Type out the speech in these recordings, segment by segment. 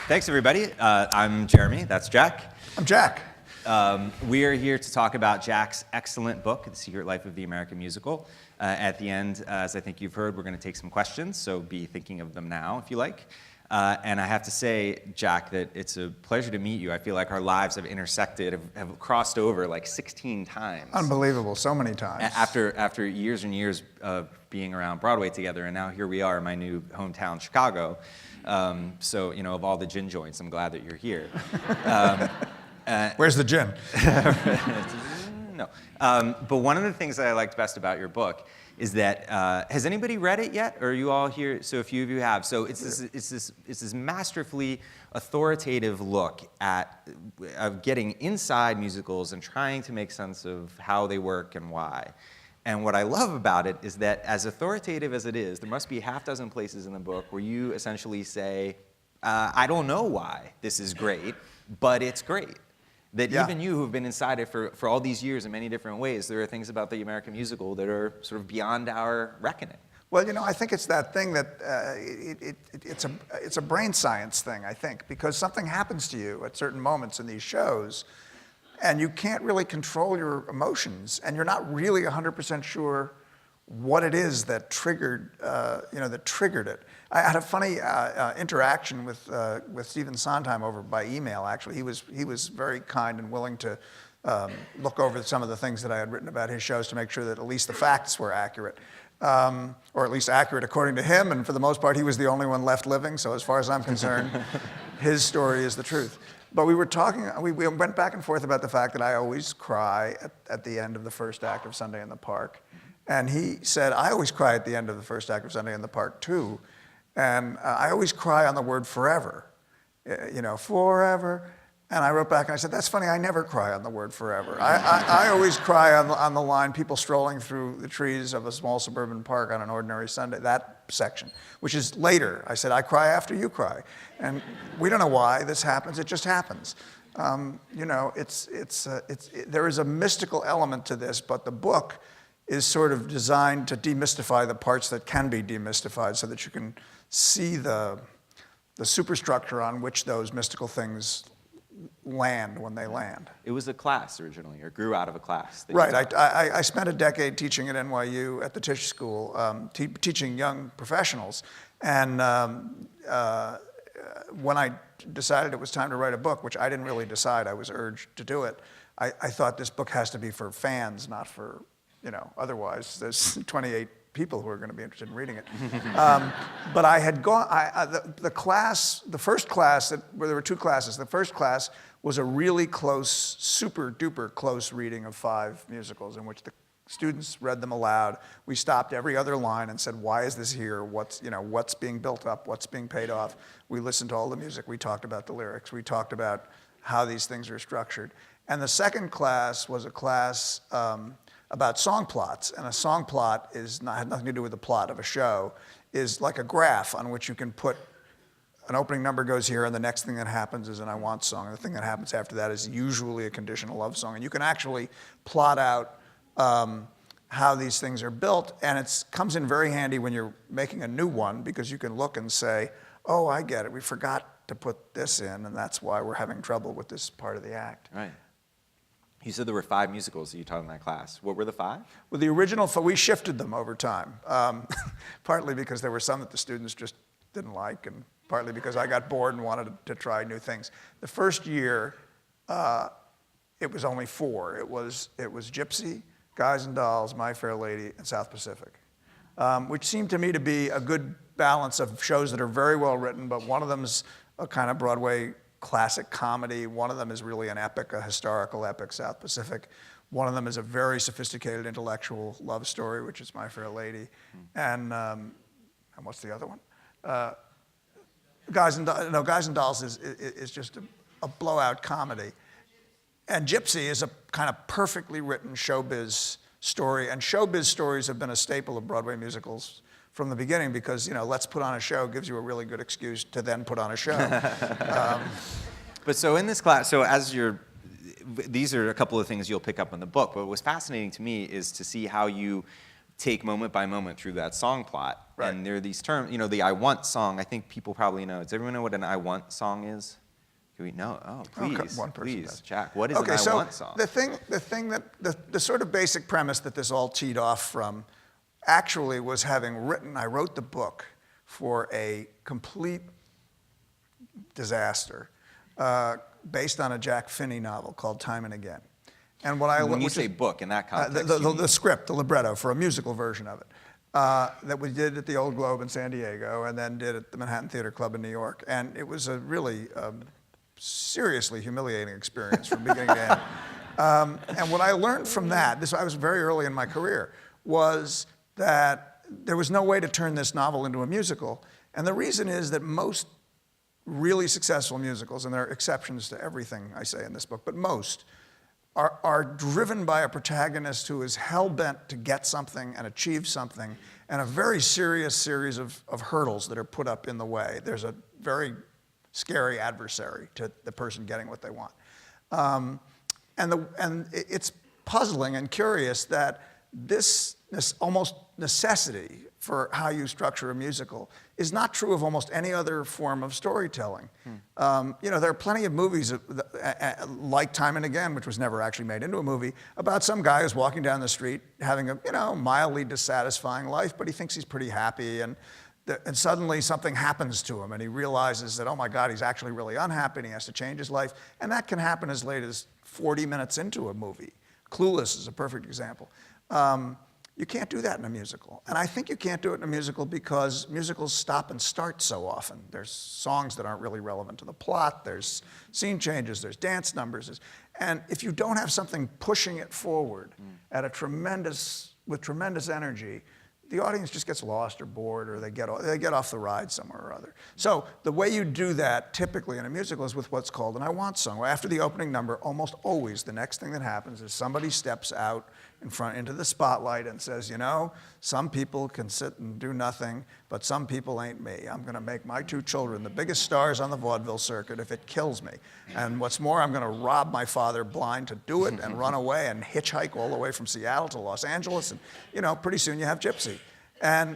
Thanks, everybody. I'm Jeremy. That's Jack. I'm Jack. We are here to talk about Jack's excellent book, The Secret Life of the American Musical. At the end, as I think you've heard, we're going to take some questions, so be thinking of them now if you like. And I have to say, Jack, that it's a pleasure to meet you. I feel like our lives have intersected, have crossed over like 16 times. Unbelievable, so many times. After years and years of being around Broadway together, and now here we are in my new hometown, Chicago. So, you know, of all the gin joints, I'm glad that you're here. Where's the gin? No. But one of the things that I liked best about your book is that, has anybody read it yet? Or are you all here? So a few of you have. So it's this masterfully authoritative look at getting inside musicals and trying to make sense of how they work and why. And what I love about it is that as authoritative as it is, there must be half dozen places in the book where you essentially say, I don't know why this is great, but it's great. That even you who've been inside it for all these years in many different ways, there are things about the American musical that are sort of beyond our reckoning. Well, you know, I think it's that thing that it's a brain science thing, I think, because something happens to you at certain moments in these shows, and you can't really control your emotions, and you're not really 100% sure what it is that triggered it. I had a funny interaction with Stephen Sondheim over by email. Actually, he was very kind and willing to look over some of the things that I had written about his shows to make sure that at least the facts were accurate, or at least accurate according to him. And for the most part, he was the only one left living. So as far as I'm concerned, his story is the truth. But we were talking. We went back and forth about the fact that I always cry at the end of the first act of Sunday in the Park. And he said, I always cry at the end of the first act of Sunday in the Park, too. And I always cry on the word forever, you know, forever. And I wrote back and I said, that's funny, I never cry on the word forever. I always cry on the line, people strolling through the trees of a small suburban park on an ordinary Sunday, that section, which is later. I said, I cry after you cry. And we don't know why this happens, it just happens. You know, there is a mystical element to this, but the book is sort of designed to demystify the parts that can be demystified so that you can see the superstructure on which those mystical things land when they land. It was a class originally, or grew out of a class. Right. I spent a decade teaching at NYU at the Tisch School, teaching young professionals. And when I decided it was time to write a book, which I didn't really decide, I was urged to do it, I thought this book has to be for fans, not for, you know, otherwise there's 28 people who are going to be interested in reading it. But I had gone, the first class, where there were two classes, the first class was a really close, super duper close reading of 5 musicals in which the students read them aloud. We stopped every other line and said, why is this here? What's being built up? What's being paid off? We listened to all the music. We talked about the lyrics. We talked about how these things are structured. And the second class was a class about song plots, and a song plot had nothing to do with the plot of a show, is like a graph on which you can put an opening number goes here, and the next thing that happens is an I Want song, and the thing that happens after that is usually a conditional love song, and you can actually plot out how these things are built, and it comes in very handy when you're making a new one, because you can look and say, oh, I get it, we forgot to put this in, and that's why we're having trouble with this part of the act. Right. You said there were 5 musicals that you taught in that class. What were the 5? Well, the original, we shifted them over time, partly because there were some that the students just didn't like, and partly because I got bored and wanted to try new things. The first year, it was only 4. It was Gypsy, Guys and Dolls, My Fair Lady, and South Pacific, which seemed to me to be a good balance of shows that are very well written, but one of them is a kind of Broadway classic comedy. One of them is really an epic, a historical epic, South Pacific. One of them is a very sophisticated intellectual love story, which is My Fair Lady. And what's the other one? Guys and Dolls is just a blowout comedy. And Gypsy is a kind of perfectly written showbiz story. And showbiz stories have been a staple of Broadway musicals from the beginning, because, you know, let's put on a show gives you a really good excuse to then put on a show. But so in this class, so these are a couple of things you'll pick up in the book, but what was fascinating to me is to see how you take moment by moment through that song plot. Right. And there are these terms, you know, the I Want song, I think people probably know. Does everyone know what an I Want song is? Do we know? Oh, please, one person please, does. Jack, what is an I Want song? The thing that, the sort of basic premise that this all teed off from actually was I wrote the book for a complete disaster based on a Jack Finney novel called Time and Again. And when you say book in that context, the script, the libretto for a musical version of it that we did at the Old Globe in San Diego and then did at the Manhattan Theater Club in New York. And it was a really seriously humiliating experience from beginning to end. And what I learned from that, I was very early in my career, was that there was no way to turn this novel into a musical. And the reason is that most really successful musicals, and there are exceptions to everything I say in this book, but most are driven by a protagonist who is hell-bent to get something and achieve something, and a very serious series of hurdles that are put up in the way. There's a very scary adversary to the person getting what they want. And it's puzzling and curious that this almost necessity for how you structure a musical is not true of almost any other form of storytelling. You know, there are plenty of movies like Time and Again, which was never actually made into a movie, about some guy who's walking down the street having a, you know, mildly dissatisfying life, but he thinks he's pretty happy, and suddenly something happens to him and he realizes that, oh my God, he's actually really unhappy and he has to change his life. And that can happen as late as 40 minutes into a movie. Clueless is a perfect example. You can't do that in a musical. And I think you can't do it in a musical because musicals stop and start so often. There's songs that aren't really relevant to the plot, there's scene changes, there's dance numbers. And if you don't have something pushing it forward with tremendous energy, the audience just gets lost or bored, or they get off the ride somewhere or other. So the way you do that typically in a musical is with what's called an I Want song. After the opening number, almost always the next thing that happens is somebody steps out into the spotlight and says, you know, some people can sit and do nothing, but some people ain't me. I'm gonna make my two children the biggest stars on the vaudeville circuit if it kills me. And what's more, I'm gonna rob my father blind to do it and run away and hitchhike all the way from Seattle to Los Angeles. And, you know, pretty soon you have Gypsy. And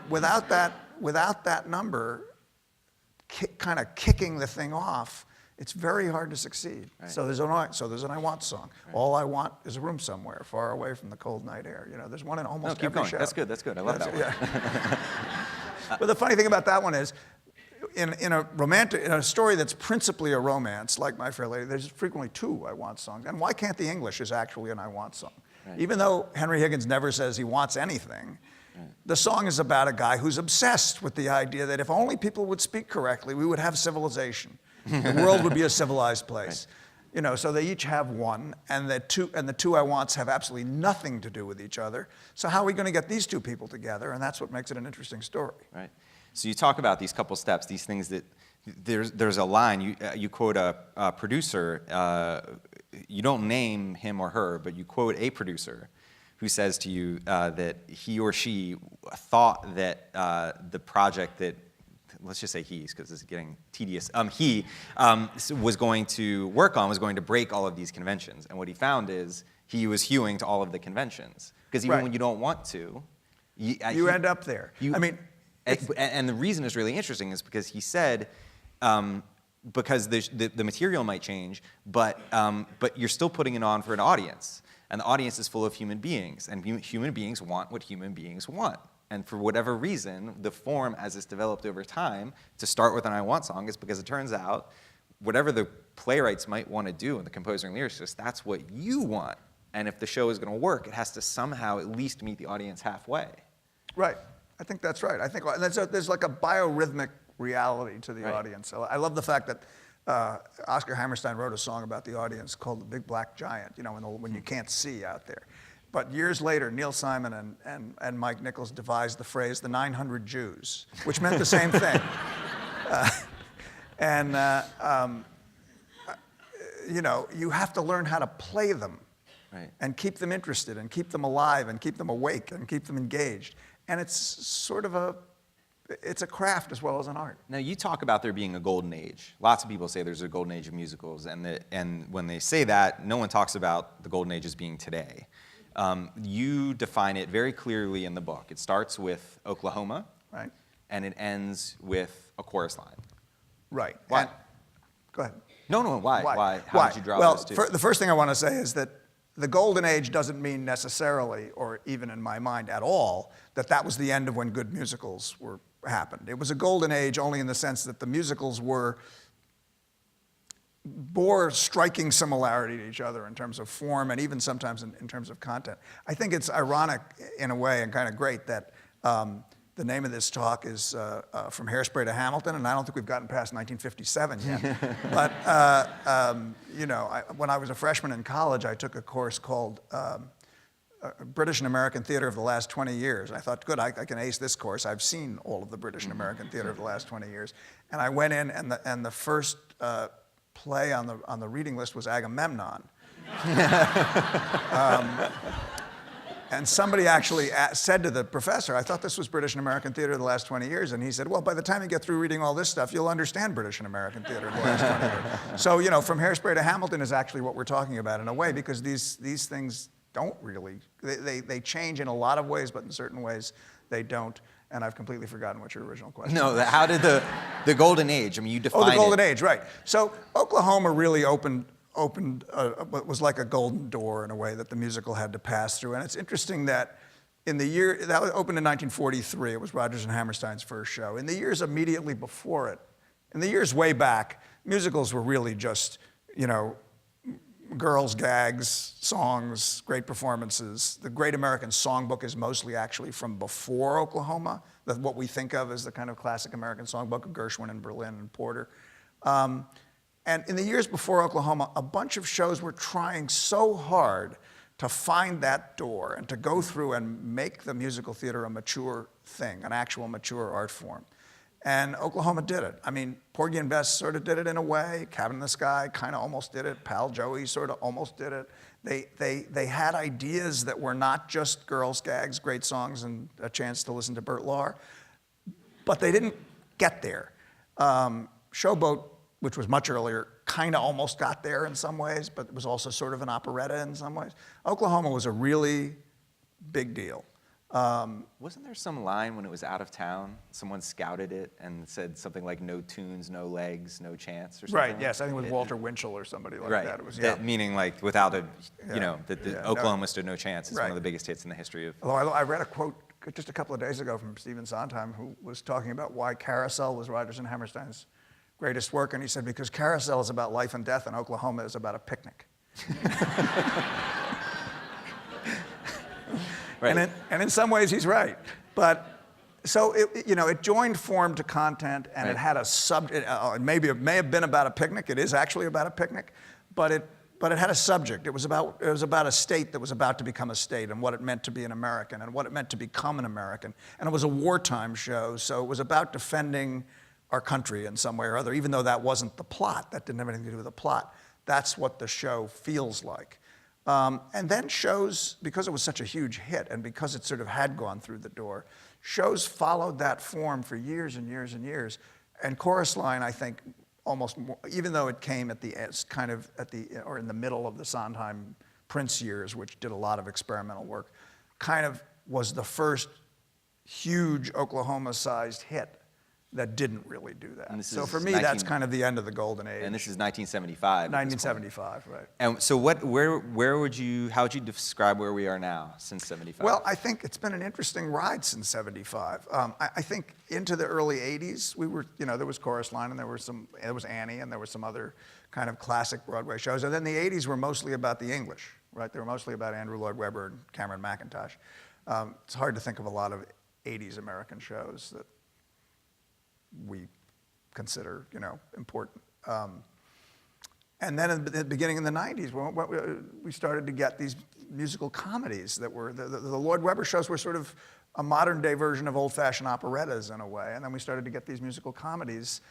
without that number kind of kicking the thing off, it's very hard to succeed. Right. So there's an I Want song. Right. All I want is a room somewhere far away from the cold night air. You know, there's one in almost every show. That's good. I love that one. Yeah. But the funny thing about that one is, in a story that's principally a romance, like My Fair Lady, there's frequently two I Want songs. And why can't the English is actually an I Want song? Right. Even though Henry Higgins never says he wants anything, the song is about a guy who's obsessed with the idea that if only people would speak correctly, we would have civilization. The world would be a civilized place. Right. You know, so they each have one, and the two I Wants have absolutely nothing to do with each other. So how are we going to get these two people together? And that's what makes it an interesting story. Right. So you talk about these couple steps, these things that there's a line. You quote a producer. You don't name him or her, but you quote a producer who says to you that he or she thought that the project that, let's just say he's, because this is getting tedious, he was going to work on was going to break all of these conventions. And what he found is he was hewing to all of the conventions. Because even when you don't want to, you end up there. And the reason it's really interesting is because he said, because the material might change, but you're still putting it on for an audience. And the audience is full of human beings, and human beings want what human beings want. And for whatever reason, the form as it's developed over time to start with an I Want song is because it turns out whatever the playwrights might want to do and the composer and lyricist, that's what you want. And if the show is going to work, it has to somehow at least meet the audience halfway. Right. I think that's right. I think there's like a biorhythmic reality to the audience. I love the fact that Oscar Hammerstein wrote a song about the audience called The Big Black Giant, you know, when you can't see out there. But years later, Neil Simon and Mike Nichols devised the phrase, the 900 Jews, which meant the same thing. You know, you have to learn how to play them and keep them interested and keep them alive and keep them awake and keep them engaged. And it's sort of it's a craft as well as an art. Now, you talk about there being a golden age. Lots of people say there's a golden age of musicals, and when they say that, no one talks about the golden age as being today. You define it very clearly in the book. It starts with Oklahoma, Right. and it ends with a chorus line. Right. Why? And, go ahead. No, why? Why? How did you draw well, those two? the first thing I want to say is that the golden age doesn't mean necessarily, or even in my mind at all, that that was the end of when good musicals happened. It was a golden age only in the sense that the musicals bore striking similarity to each other in terms of form and even sometimes in terms of content. I think it's ironic in a way and kind of great that the name of this talk is From Hairspray to Hamilton, and I don't think we've gotten past 1957 yet. But, you know, when I was a freshman in college, I took a course called British and American Theater of the Last 20 Years. I thought, good, I can ace this course. I've seen all of the British and American theater of the last 20 years. And I went in, and the first play on the reading list was Agamemnon. And somebody actually said to the professor, I thought this was British and American theater of the last 20 years. And he said, well, by the time you get through reading all this stuff, you'll understand British and American theater of the last 20 years. So, you know, From Hairspray to Hamilton is actually what we're talking about in a way, because these things don't really, they change in a lot of ways, but in certain ways they don't. And I've completely forgotten what your original question was. No, how did the golden age, I mean, you defined it. Oh, the golden age, right. So Oklahoma really opened what was like a golden door in a way that the musical had to pass through. And it's interesting that in the year, that opened in 1943, it was Rodgers and Hammerstein's first show. In the years immediately before it, in the years way back, musicals were really just, you know, girls' gags, songs, great performances. The Great American Songbook is mostly actually from before Oklahoma, what we think of as the kind of classic American songbook of Gershwin and Berlin and Porter. And in the years before Oklahoma, a bunch of shows were trying so hard to find that door and to go through and make the musical theater a mature thing, an actual mature art form. And Oklahoma did it. I mean, Porgy and Bess sort of did it in a way. Cabin in the Sky kind of almost did it. Pal Joey sort of almost did it. They had ideas that were not just girls' gags, great songs, and a chance to listen to Burt Lahr, but they didn't get there. Showboat, which was much earlier, kind of almost got there in some ways, but it was also sort of an operetta in some ways. Oklahoma was a really big deal. Wasn't there some line when it was out of town? Someone scouted it and said something like "no tunes, no legs, no chance" or something. Right. Yes, I think it was Walter Winchell or somebody like that. It was, that meaning like without a, you know, that Oklahoma no, stood no chance. It's one of the biggest hits in the history of. Although I read a quote just a couple of days ago from Stephen Sondheim, who was talking about why Carousel was Rodgers and Hammerstein's greatest work, and he said because Carousel is about life and death, and Oklahoma is about a picnic. Right. And in some ways, he's right. But so it joined form to content, and it had a subject. It may have been about a picnic. It is actually about a picnic, but it had a subject. It was about a state that was about to become a state, and what it meant to be an American, and what it meant to become an American. And it was a wartime show, so it was about defending our country in some way or other. Even though that wasn't the plot, that didn't have anything to do with the plot. That's what the show feels like. And then shows, because it was such a huge hit and because it sort of had gone through the door, shows followed that form for years and years and years. And Chorus Line, I think, almost more, even though it came at the kind of or in the middle of the Sondheim Prince years, which did a lot of experimental work, kind of was the first huge Oklahoma-sized hit that didn't really do that. So for me, that's kind of the end of the golden age. And this is 1975. 1975, right. And so how would you describe where we are now since 75? Well, I think it's been an interesting ride since 75. I think into the early 80s, we were, there was Chorus Line, and there was Annie, and there were some other kind of classic Broadway shows. And then the 80s were mostly about the English, right? They were mostly about Andrew Lloyd Webber and Cameron McIntosh. It's hard to think of a lot of 80s American shows that we consider, important. And then at the beginning in the 90s, we started to get these musical comedies that were, the Lloyd Webber shows were sort of a modern day version of old-fashioned operettas in a way. And then we started to get these musical comedies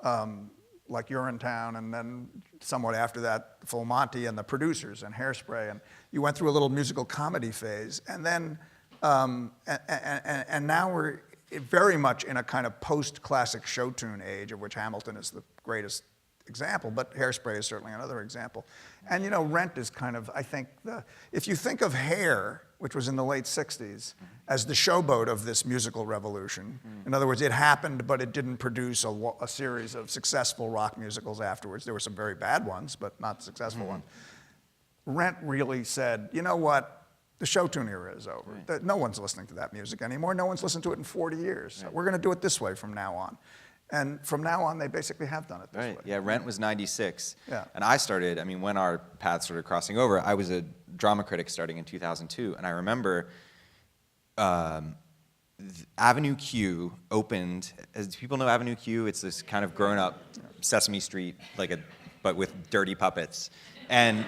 like Urinetown, and then somewhat after that, Full Monty and The Producers and Hairspray. And you went through a little musical comedy phase. And then, and now we're very much in a kind of post-classic show tune age, of which Hamilton is the greatest example, but Hairspray is certainly another example. And Rent is kind of, I think, if you think of Hair, which was in the late 60s, as the showboat of this musical revolution. In other words, it happened, but it didn't produce a series of successful rock musicals afterwards. There were some very bad ones, but not successful ones. Rent really said, you know what? The show tune era is over. Right. No one's listening to that music anymore. No one's listened to it in 40 years. Right. We're going to do it this way from now on. And from now on, they basically have done it this way. Yeah, Rent was 96. Yeah. And I started, when our paths started crossing over, I was a drama critic starting in 2002. And I remember Avenue Q opened, as people know Avenue Q, it's this kind of grown-up Sesame Street, but with dirty puppets. And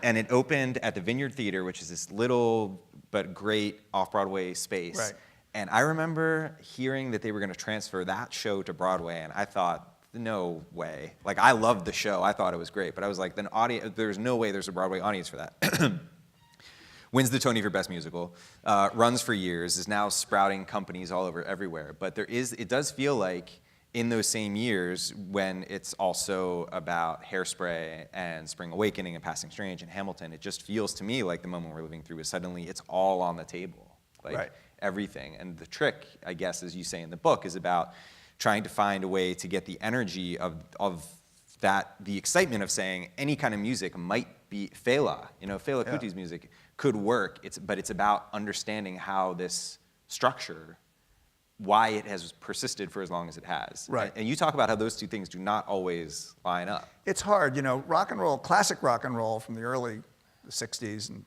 it opened at the Vineyard Theater, which is this little but great off-Broadway space. Right. And I remember hearing that they were going to transfer that show to Broadway, and I thought, no way. I loved the show. I thought it was great. But I was like, there's no way there's a Broadway audience for that. Wins the Tony for Best Musical, runs for years, is now sprouting companies all over everywhere. But it does feel like in those same years when it's also about Hairspray and Spring Awakening and Passing Strange and Hamilton, it just feels to me like the moment we're living through is suddenly it's all on the table. Right. Everything. And the trick, I guess, as you say in the book, is about trying to find a way to get the energy of that, the excitement of saying any kind of music might be Fela. Fela Kuti's music could work, but it's about understanding how this structure, why it has persisted for as long as it has. Right. And you talk about how those two things do not always line up. It's hard. Rock and roll, classic rock and roll from the early 60s, and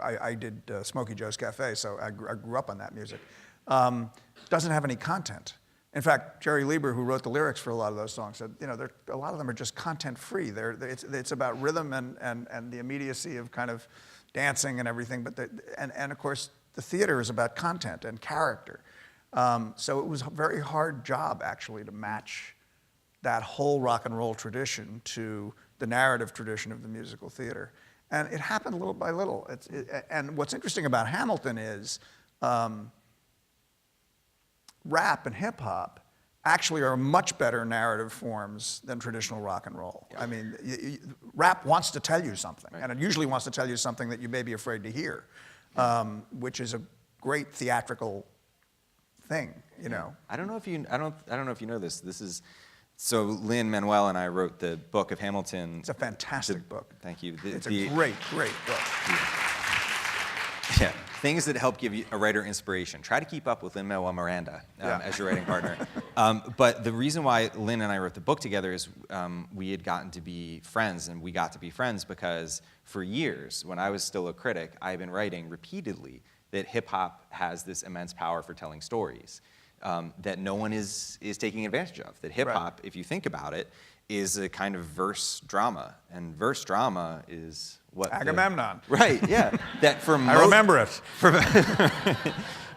I did Smokey Joe's Cafe, so I grew up on that music. Doesn't have any content. In fact, Jerry Lieber, who wrote the lyrics for a lot of those songs, said, a lot of them are just content-free. It's about rhythm and the immediacy of kind of dancing and everything. But and of course, the theater is about content and character. So it was a very hard job actually to match that whole rock and roll tradition to the narrative tradition of the musical theater. And it happened little by little. And what's interesting about Hamilton is rap and hip hop actually are much better narrative forms than traditional rock and roll. Yeah. Rap wants to tell you something, right. And it usually wants to tell you something that you may be afraid to hear, which is a great theatrical thing, I don't know if you know this. This is. So Lin-Manuel and I wrote the book of Hamilton. It's a fantastic book. Thank you. It's a great, great book. Yeah. Things that help give you a writer inspiration. Try to keep up with Lin-Manuel Miranda as your writing partner. But the reason why Lin and I wrote the book together is we had gotten to be friends, and we got to be friends because for years, when I was still a critic, I had been writing repeatedly that hip-hop has this immense power for telling stories. That no one is taking advantage of. That hip-hop, if you think about it, is a kind of verse drama. And verse drama is what Agamemnon. Right, yeah. That for I remember it.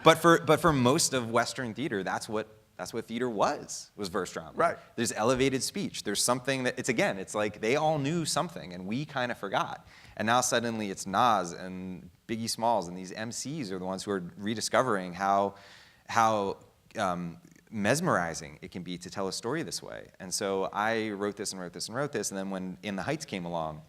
But for most of Western theater, that's what theater was verse drama. Right. There's elevated speech. There's something that, it's like they all knew something, and we kind of forgot. And now suddenly it's Nas and Biggie Smalls, and these MCs are the ones who are rediscovering how mesmerizing it can be to tell a story this way. And so I wrote this, and then when In the Heights came along,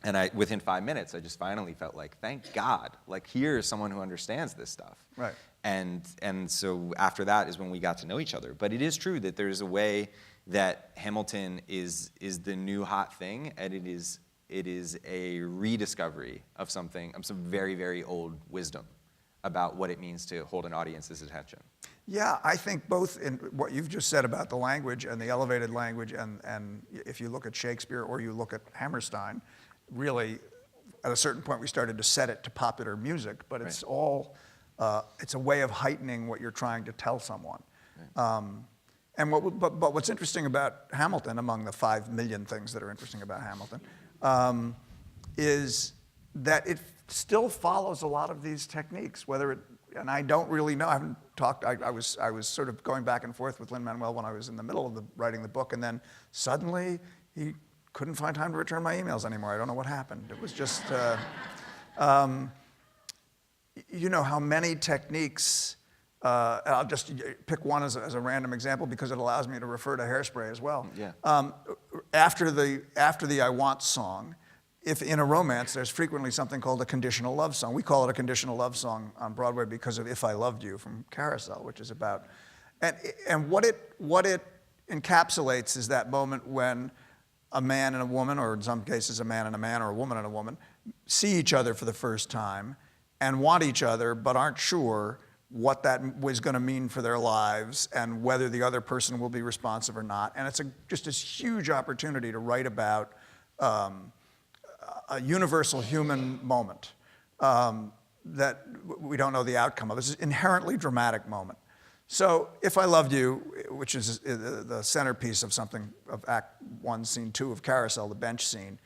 and within 5 minutes, I just finally felt like, thank God, here's someone who understands this stuff. Right. And so after that is when we got to know each other. But it is true that there's a way that Hamilton is the new hot thing, and it is a rediscovery of some very, very old wisdom about what it means to hold an audience's attention. Yeah, I think both in what you've just said about the language and the elevated language, and if you look at Shakespeare or you look at Hammerstein, really, at a certain point we started to set it to popular music, but it's all, it's a way of heightening what you're trying to tell someone. Right. But what's interesting about Hamilton, among the 5 million things that are interesting about Hamilton, is that it still follows a lot of these techniques, and I don't really know, I haven't talked, I was sort of going back and forth with Lin-Manuel when I was in the middle of writing the book, and then suddenly he couldn't find time to return my emails anymore. I don't know what happened. It was just, you know how many techniques and I'll just pick one as a random example because it allows me to refer to Hairspray as well. Yeah. After the I Want song, if in a romance, there's frequently something called a conditional love song. We call it a conditional love song on Broadway because of If I Loved You from Carousel, which is about, and what it encapsulates is that moment when a man and a woman, or in some cases a man and a man or a woman and a woman, see each other for the first time and want each other but aren't sure what that was going to mean for their lives and whether the other person will be responsive or not. And it's just this huge opportunity to write about a universal human moment that we don't know the outcome of. It's an inherently dramatic moment. So If I Loved You, which is the centerpiece of Act 1, Scene 2 of Carousel, the bench scene,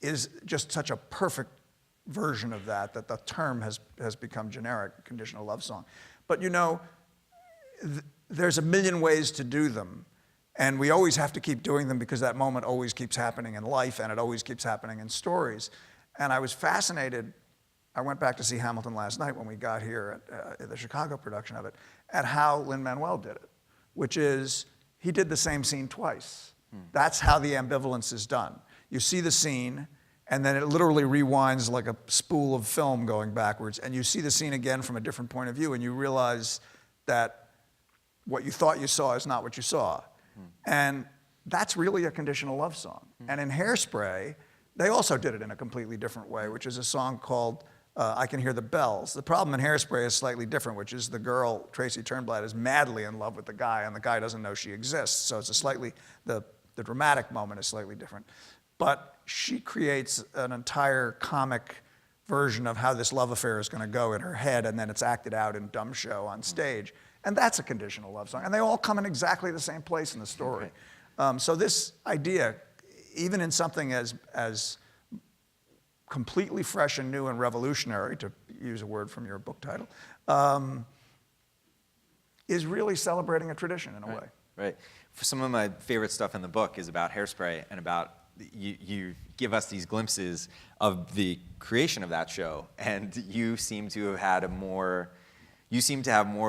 is just such a perfect version of that the term has become generic, conditional love song. But you know, there's a million ways to do them. And we always have to keep doing them because that moment always keeps happening in life and it always keeps happening in stories. And I was fascinated. I went back to see Hamilton last night when we got here at the Chicago production of it, at how Lin-Manuel did it, which is he did the same scene twice. That's how the ambivalence is done. You see the scene, and then it literally rewinds like a spool of film going backwards, and you see the scene again from a different point of view, and you realize that what you thought you saw is not what you saw. And that's really a conditional love song. And in Hairspray, they also did it in a completely different way, which is a song called I Can Hear the Bells. The problem in Hairspray is slightly different, which is the girl, Tracy Turnblad, is madly in love with the guy, and the guy doesn't know she exists. So it's the dramatic moment is slightly different. But she creates an entire comic version of how this love affair is going to go in her head, and then it's acted out in dumb show on stage. And that's a conditional love song. And they all come in exactly the same place in the story. So this idea, even in something as completely fresh and new and revolutionary, to use a word from your book title, is really celebrating a tradition in a way. Right. For some of my favorite stuff in the book is about Hairspray and about you give us these glimpses of the creation of that show, and you seem to have more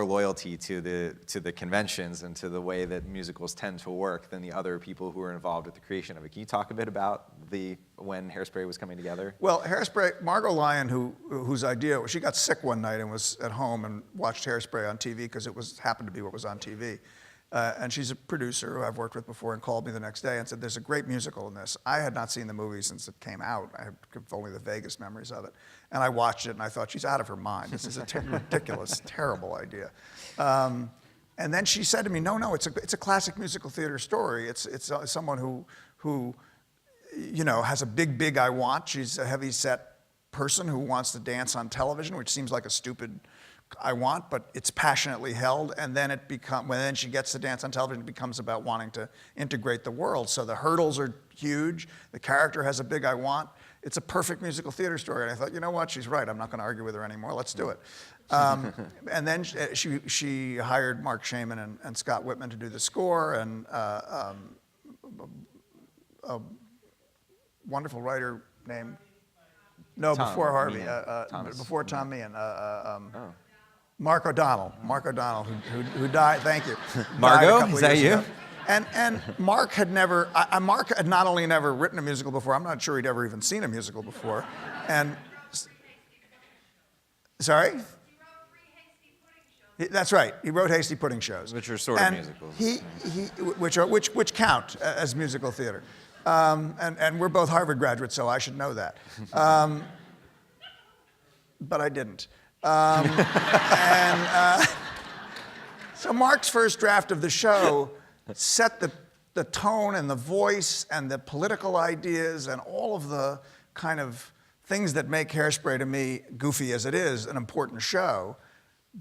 loyalty to the conventions and to the way that musicals tend to work than the other people who were involved with the creation of it. Can you talk a bit about when Hairspray was coming together? Well, Hairspray, Margot Lyon, whose idea, she got sick one night and was at home and watched Hairspray on TV because it happened to be what was on TV. And she's a producer who I've worked with before, and called me the next day and said, there's a great musical in this. I had not seen the movie since it came out. I have only the vaguest memories of it. And I watched it and I thought, she's out of her mind. This is a ridiculous, terrible idea. And then she said to me, no, it's a classic musical theater story. It's someone who has a big I want. She's a heavy set person who wants to dance on television, which seems like a stupid I want, but it's passionately held, and then when she gets to dance on television, it becomes about wanting to integrate the world. So the hurdles are huge. The character has a big I want. It's a perfect musical theater story. And I thought, you know what? She's right. I'm not going to argue with her anymore. Let's do it. And then she hired Mark Shaman and Scott Whitman to do the score, and a wonderful writer named before Harvey, before Tom Meehan. Mark O'Donnell, who died. Thank you. Margot, is that you? And Mark had not only never written a musical before. I'm not sure he'd ever even seen a musical before. And sorry. He wrote 3 Hasty Pudding Shows. That's right. He wrote Hasty Pudding Shows, which are sort of musicals. Which count as musical theater. And we're both Harvard graduates, so I should know that. But I didn't. So Mark's first draft of the show set the tone and the voice and the political ideas and all of the kind of things that make Hairspray, to me, goofy as it is, an important show.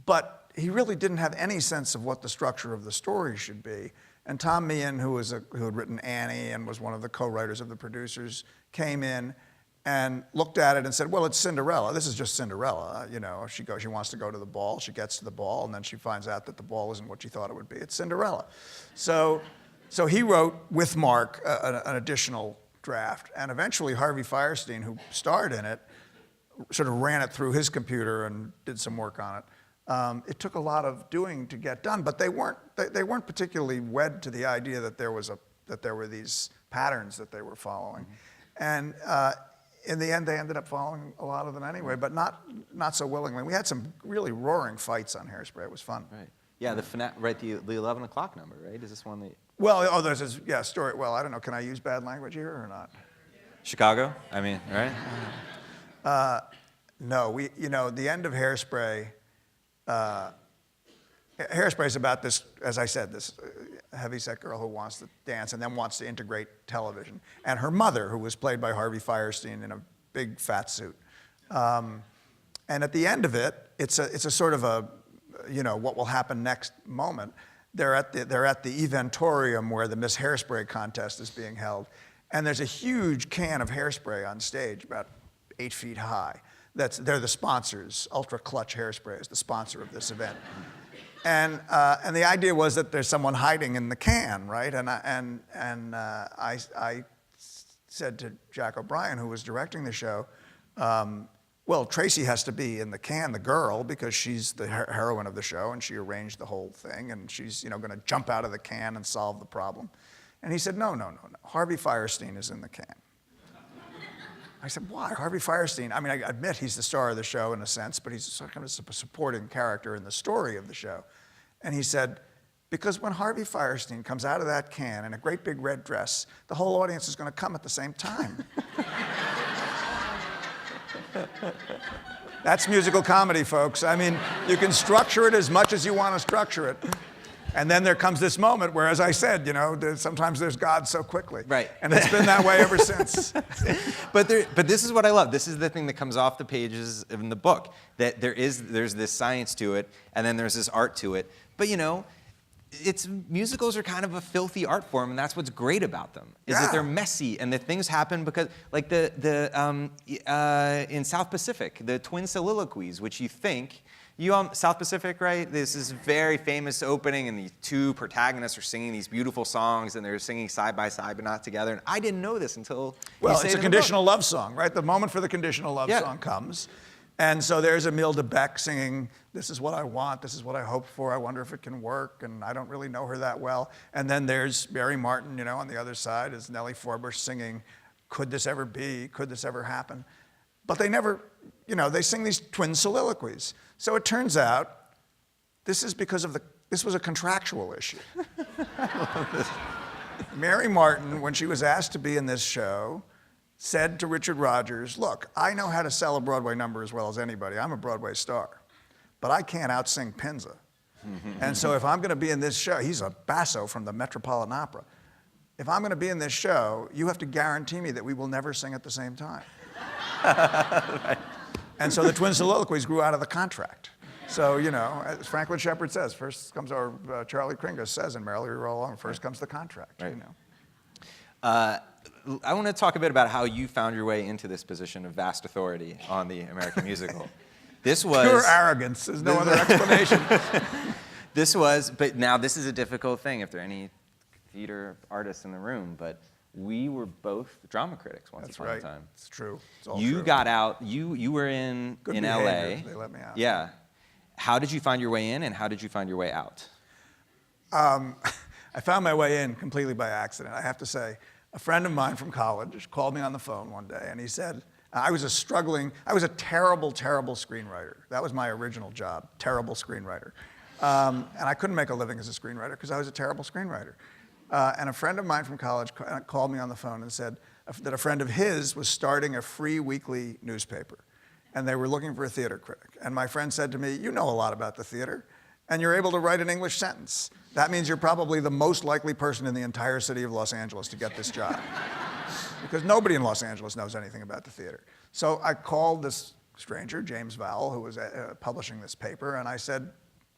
But he really didn't have any sense of what the structure of the story should be. And Tom Meehan, who had written Annie and was one of the co-writers of the producers, came in and looked at it and said, well, it's Cinderella. This is just Cinderella. She wants to go to the ball. She gets to the ball, and then she finds out that the ball isn't what she thought it would be. It's Cinderella. So he wrote, with Mark, an additional draft. And eventually Harvey Fierstein, who starred in it, sort of ran it through his computer and did some work on it. It took a lot of doing to get done, but they weren't particularly wed to the idea that there were these patterns that they were following. And in the end, they ended up following a lot of them anyway, but not so willingly. We had some really roaring fights on Hairspray. It was fun. Right. Yeah, the 11 o'clock number, right? Is this one that... Well, there's this, story. Well, I don't know, can I use bad language here or not? Chicago? I mean, right? No, the end of Hairspray, Hairspray is about this, as I said, this heavyset girl who wants to dance and then wants to integrate television, and her mother, who was played by Harvey Fierstein in a big fat suit. And at the end of it, it's a sort of a, what will happen next moment. They're at the eventorium where the Miss Hairspray contest is being held, and there's a huge can of hairspray on stage, about 8 feet high. They're the sponsors. Ultra Clutch Hairspray is the sponsor of this event. And the idea was that there's someone hiding in the can, right? And I said to Jack O'Brien, who was directing the show, well, Tracy has to be in the can, the girl, because she's the heroine of the show, and she arranged the whole thing, and she's going to jump out of the can and solve the problem. And he said, no. Harvey Fierstein is in the can. I said, why? Harvey Fierstein, I mean, I admit he's the star of the show in a sense, but he's sort of a supporting character in the story of the show. And he said, because when Harvey Fierstein comes out of that can in a great big red dress, the whole audience is going to come at the same time. That's musical comedy, folks. I mean, you can structure it as much as you want to structure it. And then there comes this moment where, as I said, sometimes there's God so quickly. Right. And it's been that way ever since. But this is what I love. This is the thing that comes off the pages in the book, that there's this science to it, and then there's this art to it. But musicals are kind of a filthy art form, and that's what's great about them, is that they're messy, and the things happen because, like in South Pacific, the twin soliloquies, which you think, South Pacific, right? This is very famous opening, and the two protagonists are singing these beautiful songs, and they're singing side by side but not together. And I didn't know this until well, it's a conditional love song, right? The moment for the conditional love song comes, and so there's Emile de Beck singing, "This is what I want, this is what I hope for. I wonder if it can work." And I don't really know her that well. And then there's Mary Martin, on the other side is Nellie Forbush singing, "Could this ever be? Could this ever happen?" But they never, they sing these twin soliloquies. So it turns out this is because this was a contractual issue. Mary Martin, when she was asked to be in this show, said to Richard Rodgers, "Look, I know how to sell a Broadway number as well as anybody. I'm a Broadway star, but I can't out-sing Pinza. And so if I'm going to be in this show," he's a basso from the Metropolitan Opera, "if I'm going to be in this show, you have to guarantee me that we will never sing at the same time." Right. And so the twin soliloquies grew out of the contract. So, as Franklin Shepard says, first comes, or Charlie Kringus says in Merrily We Roll Along, first comes the contract, right. I want to talk a bit about how you found your way into this position of vast authority on the American musical. This was... Pure arrogance. There's no other explanation. But now this is a difficult thing if there are any theater artists in the room, but we were both drama critics once upon a time. It's true. It's all you true. got out, you were in LA. They let me out. Yeah. How did you find your way in, and how did you find your way out? I found my way in completely by accident. I have to say, a friend of mine from college called me on the phone one day, and he said, I was a terrible, terrible screenwriter. That was my original job, terrible screenwriter. And I couldn't make a living as a screenwriter because I was a terrible screenwriter. And a friend of mine from college called me on the phone and said that a friend of his was starting a free weekly newspaper, and they were looking for a theater critic. And my friend said to me, "You know a lot about the theater, and you're able to write an English sentence. That means you're probably the most likely person in the entire city of Los Angeles to get this job." Because nobody in Los Angeles knows anything about the theater. So I called this stranger, James Vowell, who was publishing this paper, and I said,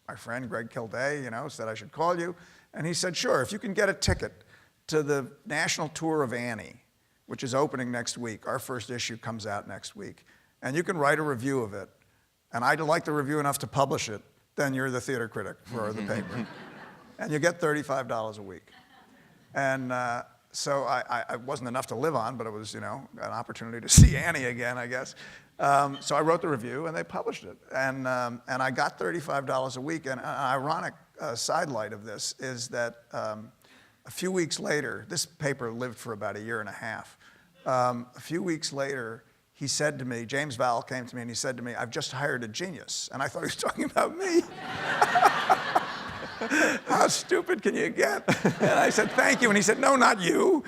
my friend Greg Kilday, said I should call you. And he said, sure, if you can get a ticket to the national tour of Annie, which is opening next week. Our first issue comes out next week. And you can write a review of it. And I'd like the review enough to publish it, then you're the theater critic for the paper. And you get $35 a week. And so I wasn't enough to live on, but it was, an opportunity to see Annie again, I guess. So I wrote the review, and they published it. And I got $35 a week. And an ironic sidelight of this is that a few weeks later, this paper lived for about a year and a half. A few weeks later, he said to me, James Vowell came to me and he said to me, "I've just hired a genius." And I thought he was talking about me. How stupid can you get? And I said, "Thank you." And he said, "No, not you."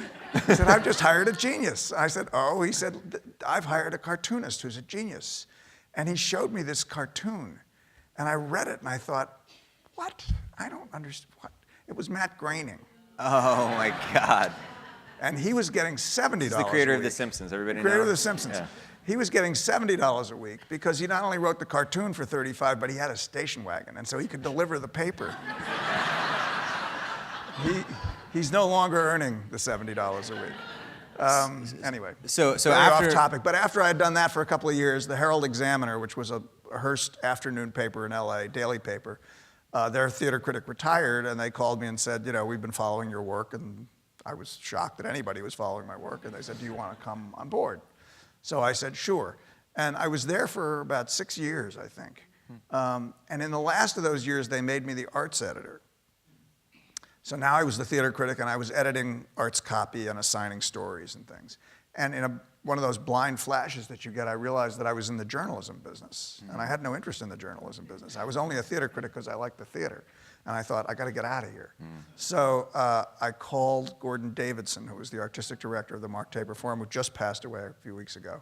He said, "I've just hired a genius." I said, "Oh," he said, "I've hired a cartoonist who's a genius." And he showed me this cartoon. And I read it and I thought, what? I don't understand. What? It was Matt Groening. Oh my God. And he was getting $70 He's the creator a of week. The Simpsons. Everybody Creator know? of The Simpsons. Yeah. He was getting $70 a week because he not only wrote the cartoon for $35, but he had a station wagon, and so he could deliver the paper. He's no longer earning the $70 a week. Anyway, So very after off topic. But after I had done that for a couple of years, the Herald Examiner, which was a Hearst afternoon paper in LA, daily paper, their theater critic retired, and they called me and said, we've been following your work, and I was shocked that anybody was following my work, and they said, "Do you want to come on board?" So I said, "Sure." And I was there for about 6 years, I think. And in the last of those years, they made me the arts editor. So now I was the theater critic, and I was editing arts copy and assigning stories and things. And in one of those blind flashes that you get, I realized that I was in the journalism business. And I had no interest in the journalism business. I was only a theater critic because I liked the theater. And I thought, I got to get out of here. So I called Gordon Davidson, who was the artistic director of the Mark Taper Forum, who just passed away a few weeks ago,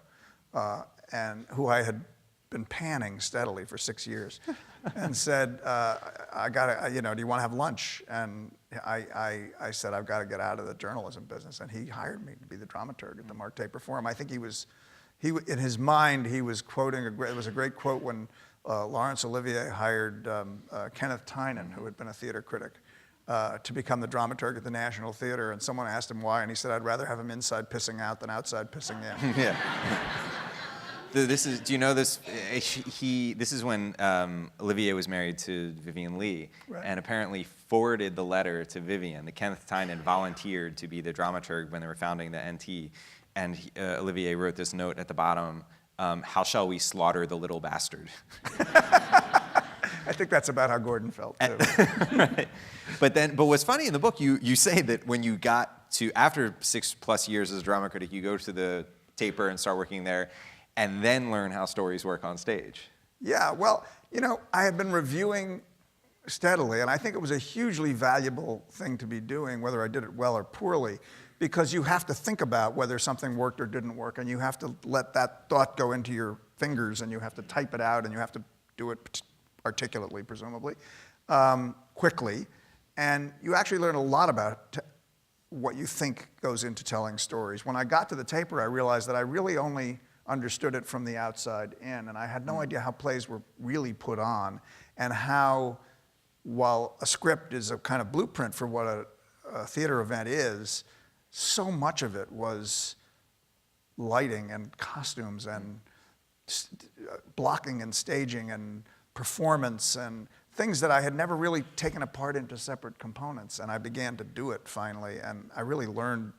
and who I had been panning steadily for 6 years, and said, "I got to, do you want to have lunch?" And I said, "I've got to get out of the journalism business." And he hired me to be the dramaturg at the Mark Taper Forum. I think in his mind, he was quoting, it was a great quote when Laurence Olivier hired Kenneth Tynan, who had been a theater critic, to become the dramaturg at the National Theater. And someone asked him why, and he said, "I'd rather have him inside pissing out than outside pissing in." Yeah. Do you know this? This is when Olivier was married to Vivien Leigh, Right. and apparently forwarded the letter to Vivien. That Kenneth Tynan volunteered to be the dramaturg when they were founding the NT, and Olivier wrote this note at the bottom: "How shall we slaughter the little bastard?" I think that's about how Gordon felt, too. Right. But what's funny in the book, you say that when you got to, after 6+ years as a drama critic, you go to the Taper and start working there, and then learn how stories work on stage. Yeah, well, I had been reviewing steadily, and I think it was a hugely valuable thing to be doing, whether I did it well or poorly, because you have to think about whether something worked or didn't work, and you have to let that thought go into your fingers, and you have to type it out, and you have to do it articulately, presumably, quickly, and you actually learn a lot about what you think goes into telling stories. When I got to the Taper, I realized that I really only understood it from the outside in, and I had no idea how plays were really put on, and how, while a script is a kind of blueprint for what a theater event is, so much of it was lighting and costumes and blocking and staging and performance and things that I had never really taken apart into separate components, and I began to do it finally, and I really learned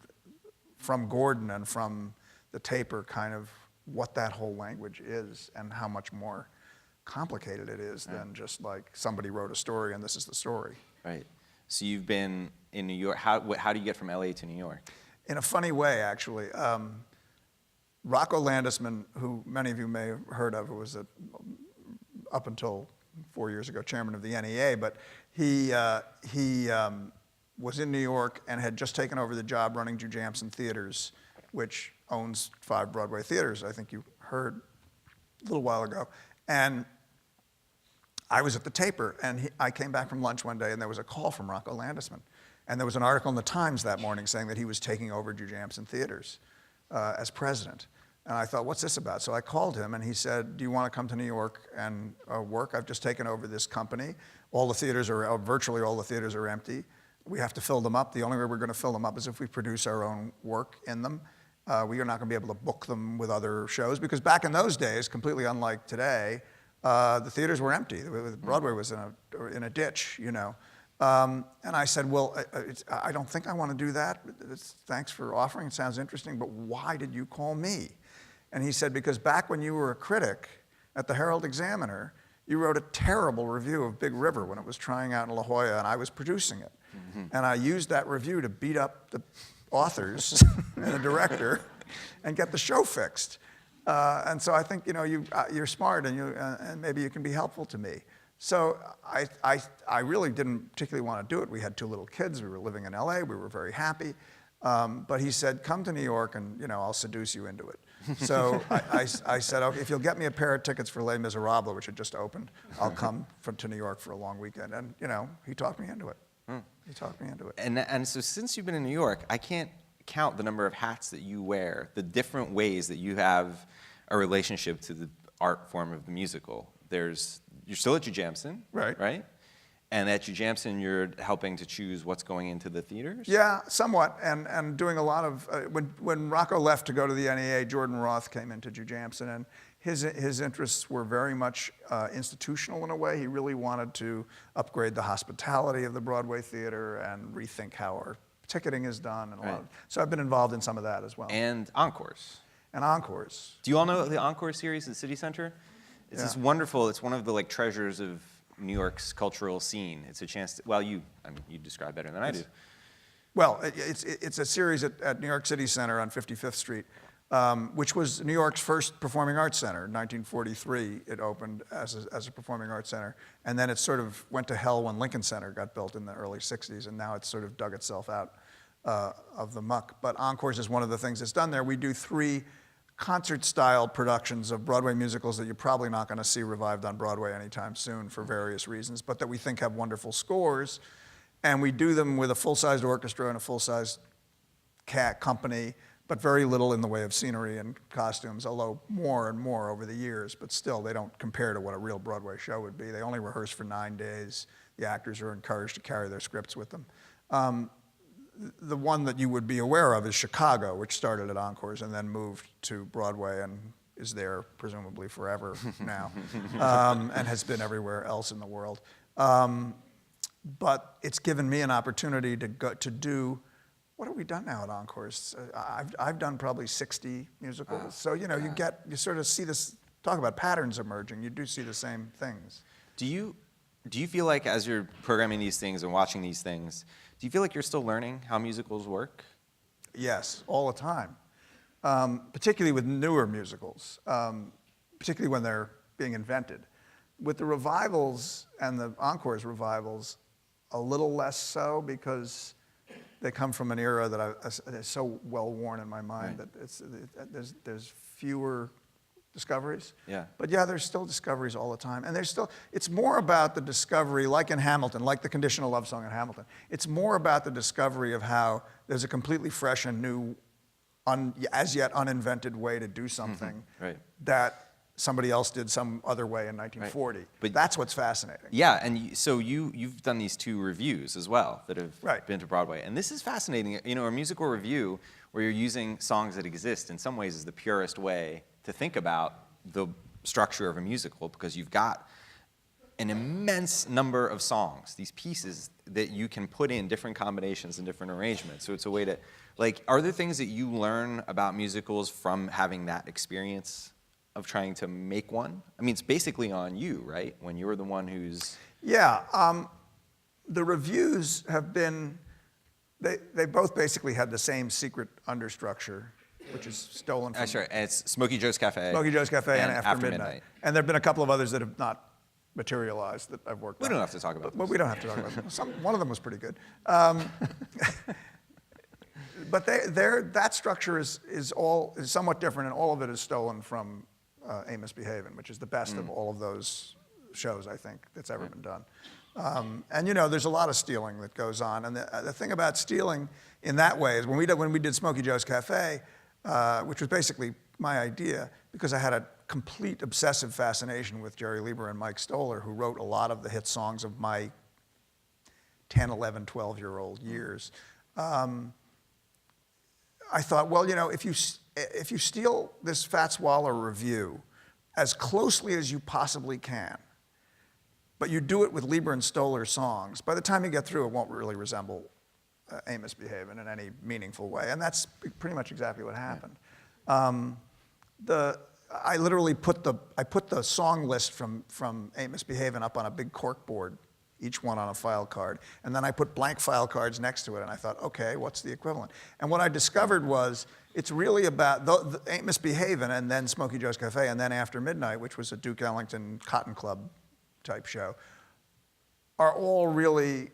from Gordon and from the Taper kind of what that whole language is and how much more complicated it is than just like somebody wrote a story and this is the story. Right. So you've been in New York. How do you get from LA to New York? In a funny way, actually. Rocco Landisman, who many of you may have heard of, who was up until 4 years ago chairman of the NEA, but he was in New York and had just taken over the job running Jujamson Theaters, which owns 5 Broadway theaters, I think you heard a little while ago. And I was at the Taper, and I came back from lunch one day, and there was a call from Rocco Landisman. And there was an article in the Times that morning saying that he was taking over Jujamson Theaters as president. And I thought, what's this about? So I called him, and he said, "Do you want to come to New York and work? I've just taken over this company. All the theaters are, virtually all the theaters are empty. We have to fill them up. The only way we're going to fill them up is if we produce our own work in them. We are not going to be able to book them with other shows, because back in those days, completely unlike today, the theaters were empty. Broadway was in a ditch, And I said, well, I don't think I want to do that. Thanks for offering. It sounds interesting, but why did you call me? And he said, because back when you were a critic at the Herald Examiner, you wrote a terrible review of Big River when it was trying out in La Jolla, and I was producing it. And I used that review to beat up the authors and the director and get the show fixed. And so I think, you're smart, and maybe you can be helpful to me. So I really didn't particularly want to do it. We had 2 little kids. We were living in LA. We were very happy. But he said, come to New York and, I'll seduce you into it. So I said, okay, if you'll get me a pair of tickets for Les Miserables, which had just opened, I'll come to New York for a long weekend. And, he talked me into it. He talked me into it. And so since you've been in New York, I can't count the number of hats that you wear, the different ways that you have a relationship to the art form of the musical. You're still at Jujamcyn, right? And at Jujamcyn, you're helping to choose what's going into the theaters? Yeah, somewhat, and doing a lot of, when Rocco left to go to the NEA, Jordan Roth came into Jujamcyn, and his interests were very much institutional in a way. He really wanted to upgrade the hospitality of the Broadway theater and rethink how our ticketing is done, and so I've been involved in some of that as well. And Encores. And Encores. Do you all know the Encore series at City Center? It's this wonderful, it's one of the treasures of New York's cultural scene. It's a chance to, well, you describe better than I do. Well, it's a series at New York City Center on 55th Street, which was New York's first performing arts center. In 1943, it opened as a performing arts center. And then it sort of went to hell when Lincoln Center got built in the early 60s, and now it's sort of dug itself out of the muck. But Encores is one of the things that's done there. We do 3 concert-style productions of Broadway musicals that you're probably not going to see revived on Broadway anytime soon for various reasons, but that we think have wonderful scores. And we do them with a full-sized orchestra and a full-sized company, but very little in the way of scenery and costumes, although more and more over the years. But still, they don't compare to what a real Broadway show would be. They only rehearse for 9 days. The actors are encouraged to carry their scripts with them. The one that you would be aware of is Chicago, which started at Encores and then moved to Broadway and is there presumably forever now, and has been everywhere else in the world. But it's given me an opportunity to do, what have we done now at Encores? I've done probably 60 musicals. So, you sort of see this, talk about patterns emerging. You do see the same things. Do you feel like as you're programming these things and watching these things, do you feel like you're still learning how musicals work? Yes, all the time. Particularly with newer musicals, particularly when they're being invented. With the revivals and the Encores revivals, a little less so because they come from an era that is so well worn in my mind that there's fewer discoveries. Yeah. But yeah, there's still discoveries all the time. And it's more about the discovery, like in Hamilton, like the conditional love song in Hamilton. It's more about the discovery of how there's a completely fresh and new, as yet uninvented way to do something that somebody else did some other way in 1940. But that's what's fascinating. Yeah, and so you've done these 2 reviews as well that have been to Broadway. And this is fascinating. A musical review where you're using songs that exist in some ways is the purest way to think about the structure of a musical, because you've got an immense number of songs, these pieces that you can put in different combinations and different arrangements. So it's a way to, are there things that you learn about musicals from having that experience of trying to make one? I mean, it's basically on you, right? When you're the one who's... Yeah, the reviews have been, they both basically had the same secret understructure, which is stolen from... That's right, and it's Smokey Joe's Cafe. Smokey Joe's Cafe and After Midnight. And there have been a couple of others that have not materialized that I've worked on. We don't have to talk about them. Well, we don't have to talk about them. One of them was pretty good. But that structure is somewhat different, and all of it is stolen from Amos Behavin', which is the best of all of those shows, I think, that's ever been done. And there's a lot of stealing that goes on. And the thing about stealing in that way is when we did Smokey Joe's Cafe, which was basically my idea, because I had a complete obsessive fascination with Jerry Lieber and Mike Stoller, who wrote a lot of the hit songs of my 10, 11, 12-year-old years. I thought, well, if you steal this Fats Waller review as closely as you possibly can, but you do it with Lieber and Stoller songs, by the time you get through, it won't really resemble Amos Behavin' in any meaningful way. And that's pretty much exactly what happened. I literally put the song list from Ain't Misbehavin' up on a big cork board, each one on a file card, and then I put blank file cards next to it, and I thought, okay, what's the equivalent? And what I discovered was it's really about the Ain't Misbehavin', and then Smokey Joe's Cafe, and then After Midnight, which was a Duke Ellington Cotton Club type show, are all really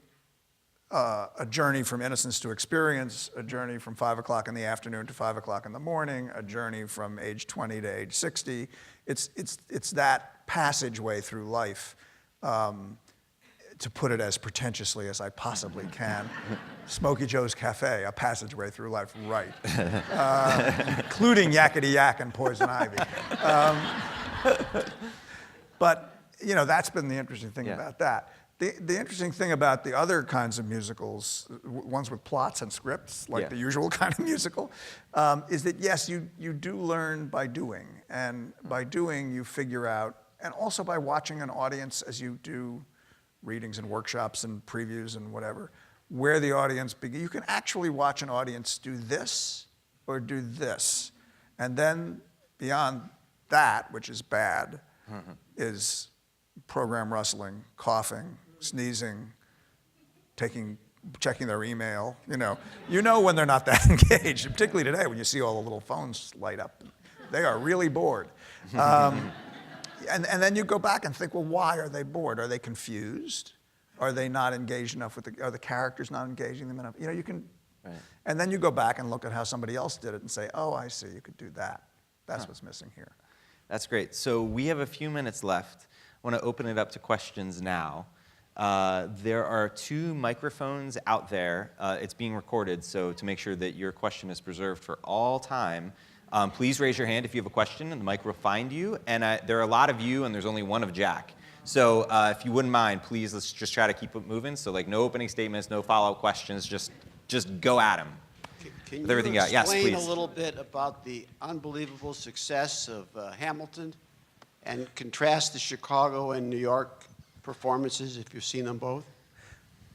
a journey from innocence to experience, a journey from 5 o'clock in the afternoon to 5 o'clock in the morning, a journey from age 20 to age 60. It's that passageway through life, to put it as pretentiously as I possibly can. Smokey Joe's Cafe, a passageway through life, right. Including Yakety Yak and Poison Ivy. But, you know, that's been the interesting thing about that. The interesting thing about the other kinds of musicals, ones with plots and scripts, like the usual kind of musical, is that yes, you do learn by doing. And by doing, you figure out, and also by watching an audience as you do readings and workshops and previews and whatever, where the audience begins. You can actually watch an audience do this or do this. And then beyond that, which is bad, is program rustling, coughing, sneezing, checking their email. You know when they're not that engaged, particularly today when you see all the little phones light up. They are really bored. And then you go back and think, well, why are they bored? Are they confused? Are they not engaged enough with are the characters not engaging them enough? You can, and then you go back and look at how somebody else did it and say, oh, I see, you could do that. That's what's missing here. That's great. So we have a few minutes left. I want to open it up to questions now. There are 2 microphones out there. It's being recorded, so to make sure that your question is preserved for all time, please raise your hand if you have a question, and the mic will find you. And there are a lot of you, and there's only one of Jack. So if you wouldn't mind, please, let's just try to keep it moving. So like no opening statements, no follow-up questions, just go at him. Can With everything you you got. Yes, explain please. a little bit about the unbelievable success of Hamilton and contrast the Chicago and New York performances, if you've seen them both?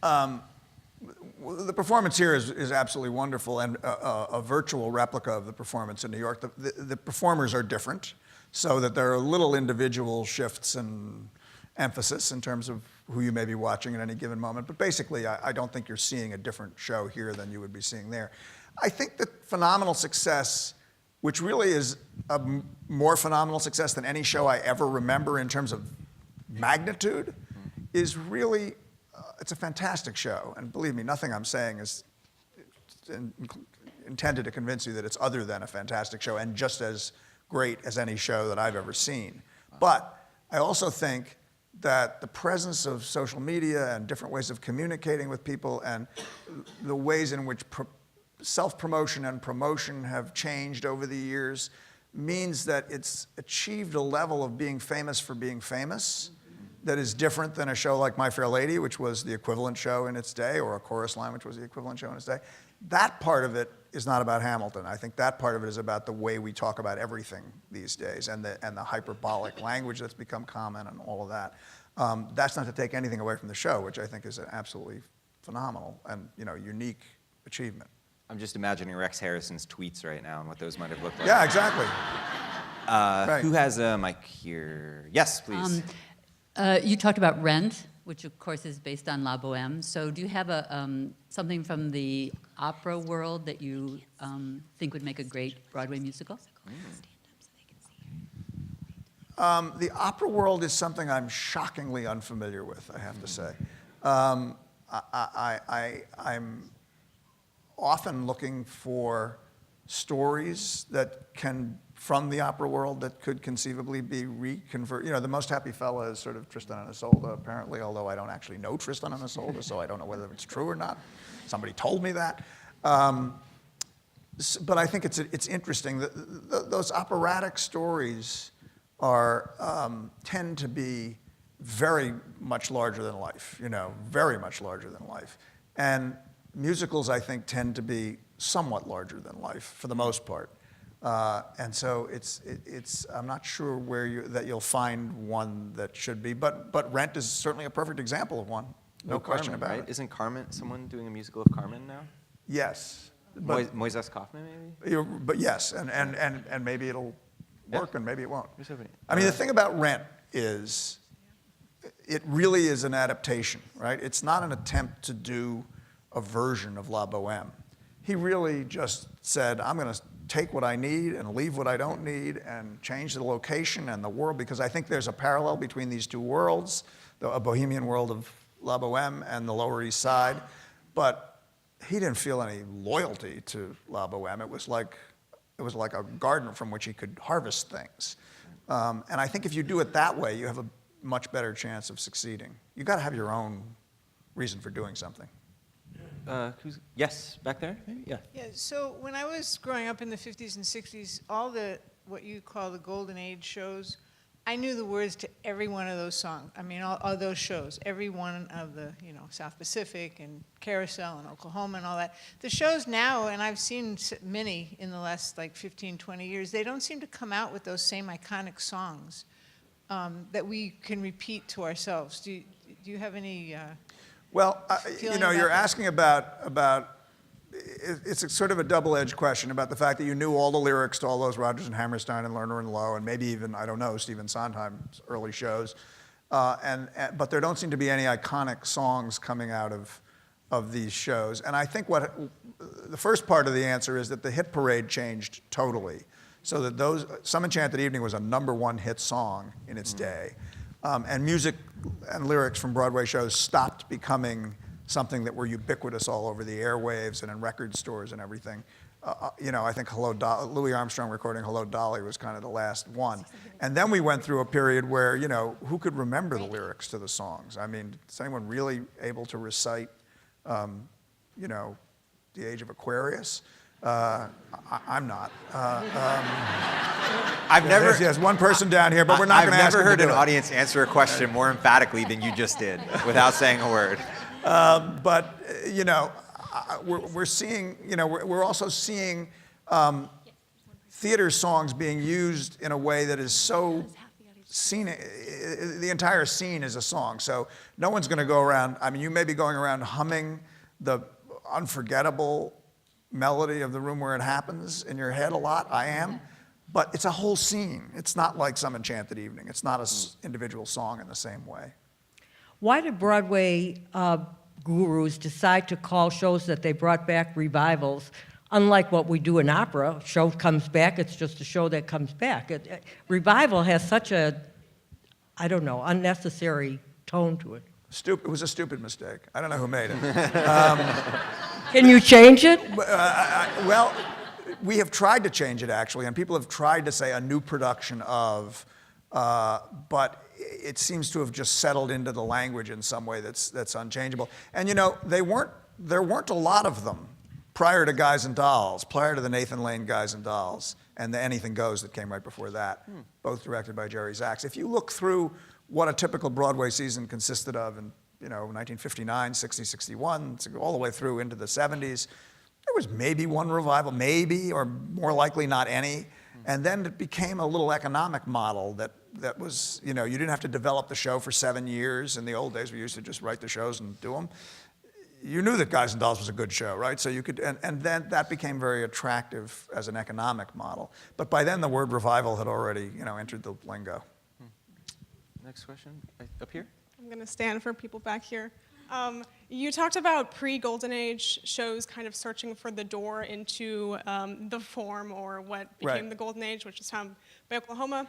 The performance here is absolutely wonderful, and a virtual replica of the performance in New York. The performers are different, so that there are little individual shifts and emphasis in terms of who you may be watching at any given moment. But basically, I don't think you're seeing a different show here than you would be seeing there. I think that phenomenal success, which really is a more phenomenal success than any show I ever remember in terms of magnitude, is really, it's a fantastic show. And believe me, nothing I'm saying is intended to convince you that it's other than a fantastic show and just as great as any show that I've ever seen. But I also think that the presence of social media and different ways of communicating with people and the ways in which self-promotion and promotion have changed over the years means that it's achieved a level of being famous for being famous that is different than a show like My Fair Lady, which was the equivalent show in its day, or A Chorus Line, which was the equivalent show in its day. That part of it is not about Hamilton. I think that part of it is about the way we talk about everything these days and the hyperbolic language that's become common and all of that. That's not to take anything away from the show, which I think is an absolutely phenomenal and unique achievement. I'm just imagining Rex Harrison's tweets right now and what those might have looked like. Yeah, exactly. Right. Who has a mic here? Yes, please. You talked about Rent, which of course is based on La Boheme. So do you have something from the opera world that you think would make a great Broadway musical? The opera world is something I'm shockingly unfamiliar with, I have to say. I'm often looking for stories that can, from the opera world, that could conceivably be reconverted. The Most Happy Fella is sort of Tristan and Isolde, apparently, although I don't actually know Tristan and Isolde, so I don't know whether it's true or not. Somebody told me that. But I think it's interesting. Those operatic stories tend to be very much larger than life, very much larger than life. And musicals, I think, tend to be somewhat larger than life for the most part. And so I'm not sure that you'll find one that should be, but Rent is certainly a perfect example of one. No question Carmen, about right? it. Isn't Carmen someone doing a musical of Carmen now? Yes. But, Moises Kaufman, maybe? but yes, and maybe it'll work and maybe it won't. Here's hoping. I mean, the thing about Rent is it really is an adaptation, right? It's not an attempt to do a version of La Boheme. He really just said, I'm going to take what I need and leave what I don't need and change the location and the world, because I think there's a parallel between these two worlds, a bohemian world of La Boheme and the Lower East Side. But he didn't feel any loyalty to La Boheme. It was like a garden from which he could harvest things. And I think if you do it that way, you have a much better chance of succeeding. You got to have your own reason for doing something. Yes, back there? Maybe? Yeah. Yeah, so when I was growing up in the 50s and 60s, all the, what you call the golden age shows, I knew the words to every one of those songs. I mean, all those shows, every one of the, South Pacific and Carousel and Oklahoma and all that. The shows now, and I've seen many in the last like 15, 20 years, they don't seem to come out with those same iconic songs that we can repeat to ourselves. Do you have any... Well, feeling you're about that? asking about, it's a sort of a double-edged question about the fact that you knew all the lyrics to all those Rodgers and Hammerstein and Lerner and Lowe, and maybe even, I don't know, Stephen Sondheim's early shows. But there don't seem to be any iconic songs coming out of these shows. And I think the first part of the answer is that the hit parade changed totally. So that Some Enchanted Evening was a #1 hit song in its day. And music and lyrics from Broadway shows stopped becoming something that were ubiquitous all over the airwaves and in record stores and everything. I think Louis Armstrong recording Hello Dolly was kind of the last one. And then we went through a period where, who could remember the lyrics to the songs? I mean, is anyone really able to recite, The Age of Aquarius? I'm not. I've never. There's one person down here, but we're not going to ask him I've never heard to do an it. audience answer a question more emphatically than you just did, without saying a word. But we're seeing, we're also seeing theater songs being used in a way that is so scenic. The entire scene is a song. So no one's going to go around. I mean, you may be going around humming the unforgettable melody of The Room Where It Happens in your head a lot. I am. But it's a whole scene. It's not like Some Enchanted Evening. It's not an individual song in the same way. Why did Broadway gurus decide to call shows that they brought back revivals? Unlike what we do in opera, a show comes back, it's just a show that comes back. Revival has such a, unnecessary tone to it. It was a stupid mistake. I don't know who made it. Can you change it? Well, we have tried to change it, actually, and people have tried to say a new production of, but it seems to have just settled into the language in some way that's unchangeable. And there weren't a lot of them prior to Guys and Dolls, prior to the Nathan Lane Guys and Dolls, and the Anything Goes that came right before that, both directed by Jerry Zaks. If you look through what a typical Broadway season consisted of in 1959, 60, 61, all the way through into the 70s, there was maybe one revival, maybe, or more likely not any. And then it became a little economic model that was, you didn't have to develop the show for 7 years. In the old days, we used to just write the shows and do them. You knew that Guys and Dolls was a good show, right? So you could, and then that became very attractive as an economic model. But by then, the word revival had already, entered the lingo. Next question, up here. I'm going to stand for people back here. You talked about pre-Golden Age shows kind of searching for the door into the form or what became Right. the Golden Age, which is found by Oklahoma.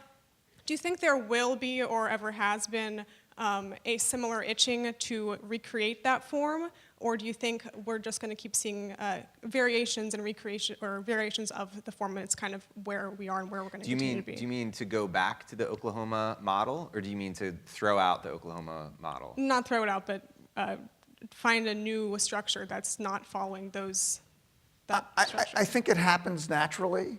Do you think there will be or ever has been a similar itching to recreate that form? Or do you think we're just going to keep seeing variations and recreation or variations of the form and it's kind of where we are and where we're going to continue to be? Do you mean to go back to the Oklahoma model, or do you mean to throw out the Oklahoma model? Not throw it out, but find a new structure that's not following that structure. I think it happens naturally.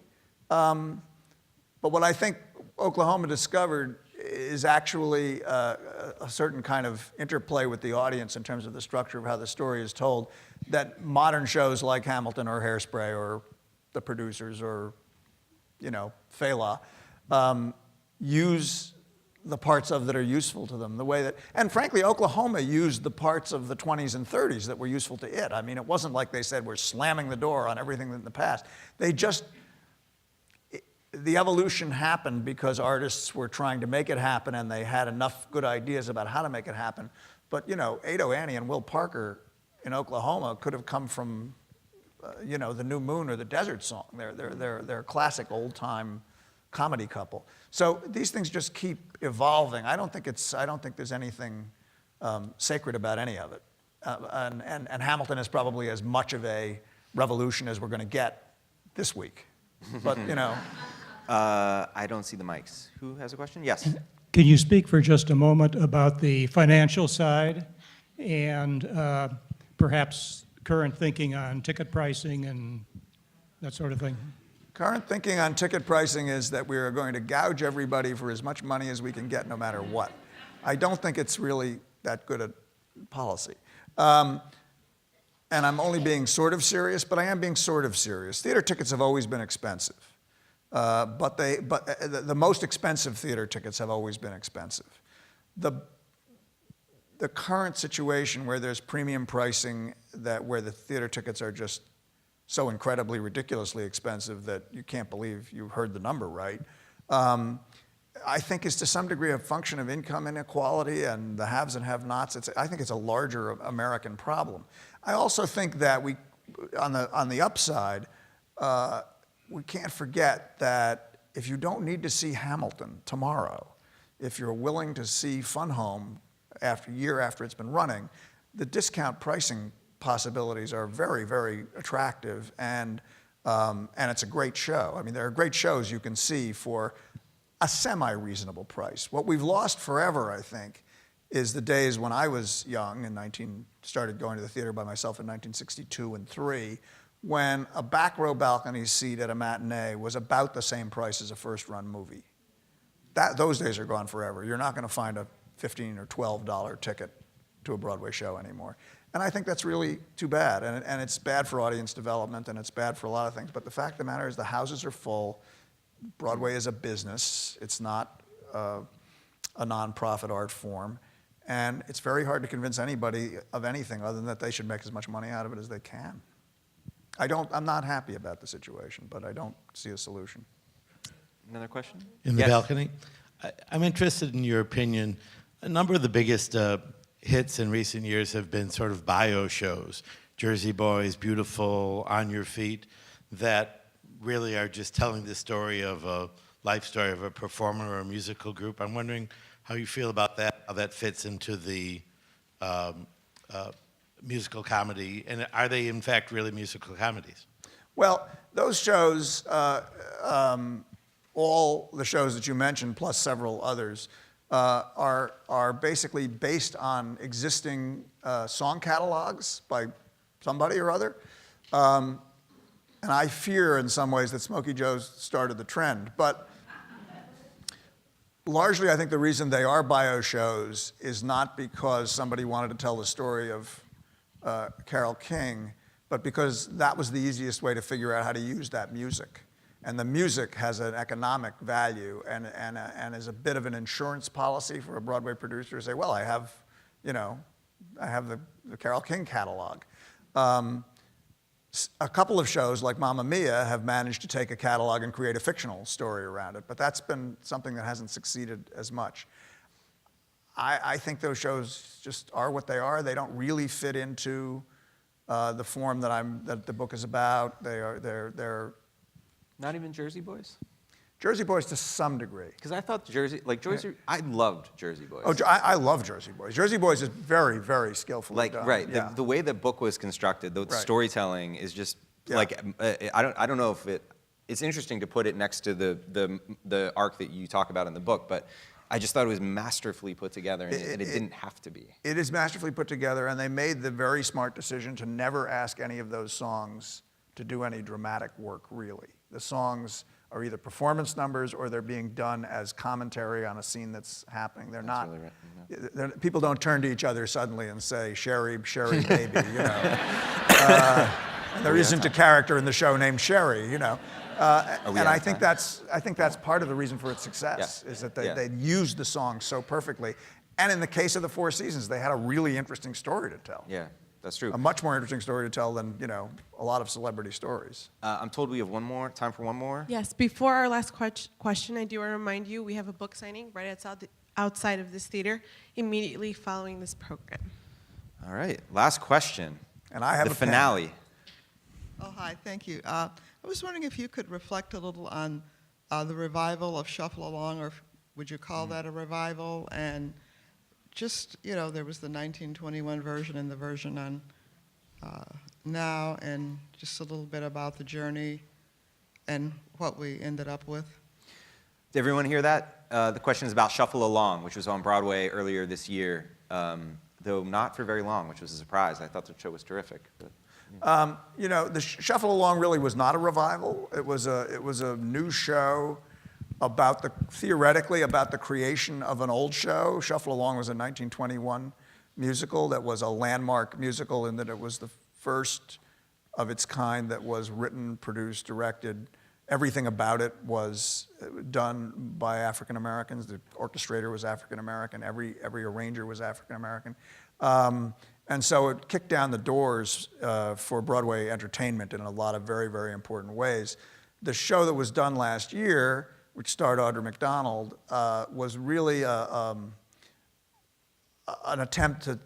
But what I think Oklahoma discovered is actually a certain kind of interplay with the audience in terms of the structure of how the story is told that modern shows like Hamilton or Hairspray or The Producers or, Fela use the parts of that are useful to them, the way that, and frankly, Oklahoma used the parts of the 20s and 30s that were useful to it. I mean, it wasn't like they said we're slamming the door on everything in the past. They just, the evolution happened because artists were trying to make it happen and they had enough good ideas about how to make it happen. But, you know, Ado Annie and Will Parker in Oklahoma could have come from, you know, The New Moon or The Desert Song. They're a classic old-time comedy couple. So these things just keep evolving. I don't think there's anything sacred about any of it. And Hamilton is probably as much of a revolution as we're going to get this week. But, you know. I don't see the mics. Who has a question? Yes. Can you speak for just a moment about the financial side and perhaps current thinking on ticket pricing and that sort of thing? Current thinking on ticket pricing is that we are going to gouge everybody for as much money as we can get no matter what. I don't think it's really that good a policy. And I'm only being sort of serious, but I am being sort of serious. Theater tickets have always been expensive. But the most expensive theater tickets have always been expensive. The current situation where there's premium pricing, where the theater tickets are just so incredibly ridiculously expensive that you can't believe you heard the number right, I think is to some degree a function of income inequality and the haves and have-nots. I think it's a larger American problem. I also think that on the upside, we can't forget that if you don't need to see Hamilton tomorrow, if you're willing to see Fun Home year after it's been running, the discount pricing possibilities are very, very attractive, and it's a great show. I mean, there are great shows you can see for a semi-reasonable price. What we've lost forever, I think, is the days when I was young and started going to the theater by myself in 1962 and 3, when a back row balcony seat at a matinee was about the same price as a first-run movie. Those days are gone forever. You're not going to find a $15 or $12 ticket to a Broadway show anymore. And I think that's really too bad. And it's bad for audience development, and it's bad for a lot of things. But the fact of the matter is the houses are full. Broadway is a business. It's not a nonprofit art form. And it's very hard to convince anybody of anything other than that they should make as much money out of it as they can. I'm not happy about the situation, but I don't see a solution. Another question? In the balcony? I'm interested in your opinion. A number of the biggest hits in recent years have been sort of bio shows. Jersey Boys, Beautiful, On Your Feet, that really are just telling the story of a life story of a performer or a musical group. I'm wondering how you feel about that, how that fits into the musical comedy, and are they in fact really musical comedies? Well, those shows, all the shows that you mentioned, plus several others, are basically based on existing song catalogs by somebody or other. And I fear in some ways that Smokey Joe's started the trend. But largely, I think the reason they are bio shows is not because somebody wanted to tell the story of Carole King, but because that was the easiest way to figure out how to use that music. And the music has an economic value and is a bit of an insurance policy for a Broadway producer to say, well, I have the Carole King catalog. A couple of shows like Mamma Mia have managed to take a catalog and create a fictional story around it, but that's been something that hasn't succeeded as much. I think those shows just are what they are. They don't really fit into the form that the book is about. They're Not even Jersey Boys? Jersey Boys to some degree. Because I thought I loved Jersey Boys. Oh, I love Jersey Boys. Jersey Boys is very, very skillfully done. Right. Yeah. The way the book was constructed, the storytelling is just I don't know if it's interesting to put it next to the arc that you talk about in the book, but I just thought it was masterfully put together, and it didn't have to be. It is masterfully put together, and they made the very smart decision to never ask any of those songs to do any dramatic work, really. The songs are either performance numbers or they're being done as commentary on a scene that's happening. They're not. Really people don't turn to each other suddenly and say, Sherry, Sherry, baby, you know. And there isn't a character in the show named Sherry, you know. And I think that's part of the reason for its success, is that they used the song so perfectly. And in the case of the Four Seasons, they had a really interesting story to tell. Yeah. That's true. A much more interesting story to tell than, a lot of celebrity stories. I'm told we have time for one more. Yes, before our last question, I do want to remind you we have a book signing right outside of this theater immediately following this program. All right, last question. And I have the a pen. finale. Oh, hi, thank you. I was wondering if you could reflect a little on the revival of Shuffle Along, or would you call that a revival? And just, there was the 1921 version and the version on now, and just a little bit about the journey and what we ended up with. Did everyone hear that? The question is about Shuffle Along, which was on Broadway earlier this year, though not for very long, which was a surprise. I thought the show was terrific. But, the Shuffle Along really was not a revival. It was a new show theoretically about the creation of an old show. Shuffle Along was a 1921 musical that was a landmark musical in that it was the first of its kind that was written, produced, directed. Everything about it was done by African Americans. The orchestrator was African American. Every arranger was African American. And so it kicked down the doors for Broadway entertainment in a lot of very, very important ways. The show that was done last year, which starred Audra McDonald, was really an attempt to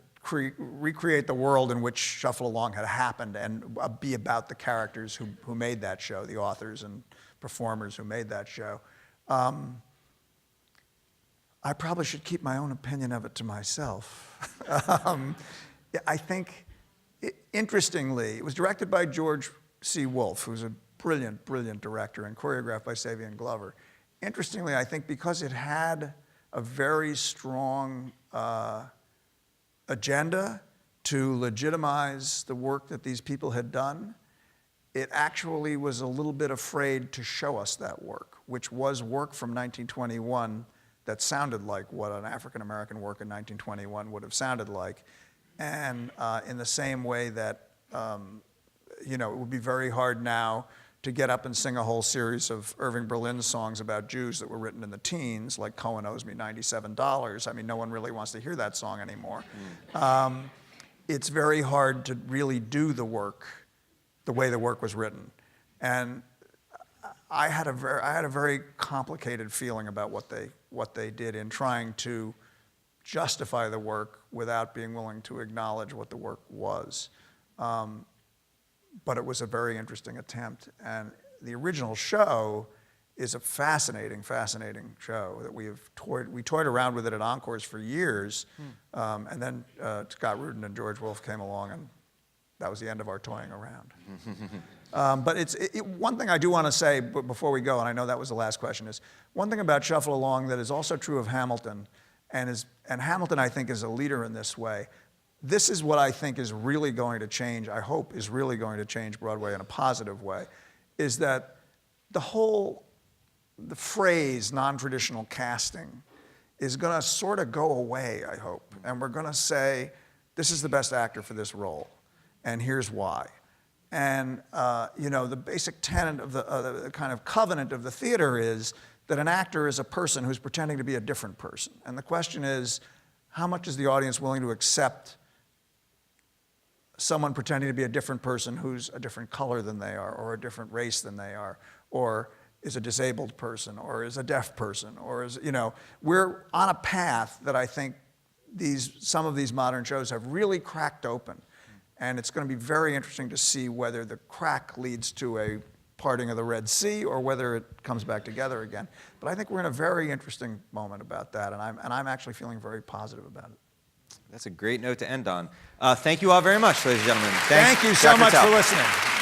recreate the world in which Shuffle Along had happened and be about the characters who made that show, the authors and performers who made that show. I probably should keep my own opinion of it to myself. I think, interestingly, it was directed by George C. Wolfe, who's a brilliant, brilliant director, and choreographed by Savion Glover. Interestingly, I think because it had a very strong agenda to legitimize the work that these people had done, it actually was a little bit afraid to show us that work, which was work from 1921 that sounded like what an African-American work in 1921 would have sounded like. And in the same way that, it would be very hard now to get up and sing a whole series of Irving Berlin songs about Jews that were written in the teens, like Cohen Owes Me $97. I mean, no one really wants to hear that song anymore. It's very hard to really do the work the way the work was written. And I had a very complicated feeling about what they did in trying to justify the work without being willing to acknowledge what the work was. But it was a very interesting attempt. And the original show is a fascinating, fascinating show that we toyed around with it at Encores for years. And then Scott Rudin and George Wolfe came along, and that was the end of our toying around. But one thing I do want to say before we go, and I know that was the last question, is one thing about Shuffle Along that is also true of Hamilton, and Hamilton, I think, is a leader in this way. This is what I think is really going to change, I hope is really going to change Broadway in a positive way, is that the phrase non-traditional casting is going to sort of go away, I hope. And we're going to say, this is the best actor for this role, and here's why. And the basic tenet of the kind of covenant of the theater is that an actor is a person who's pretending to be a different person. And the question is, how much is the audience willing to accept someone pretending to be a different person who's a different color than they are, or a different race than they are, or is a disabled person, or is a deaf person, or is, we're on a path that I think some of these modern shows have really cracked open. And it's going to be very interesting to see whether the crack leads to a parting of the Red Sea or whether it comes back together again. But I think we're in a very interesting moment about that, and I'm actually feeling very positive about it. That's a great note to end on. Thank you all very much, ladies and gentlemen. Thank you so much for listening.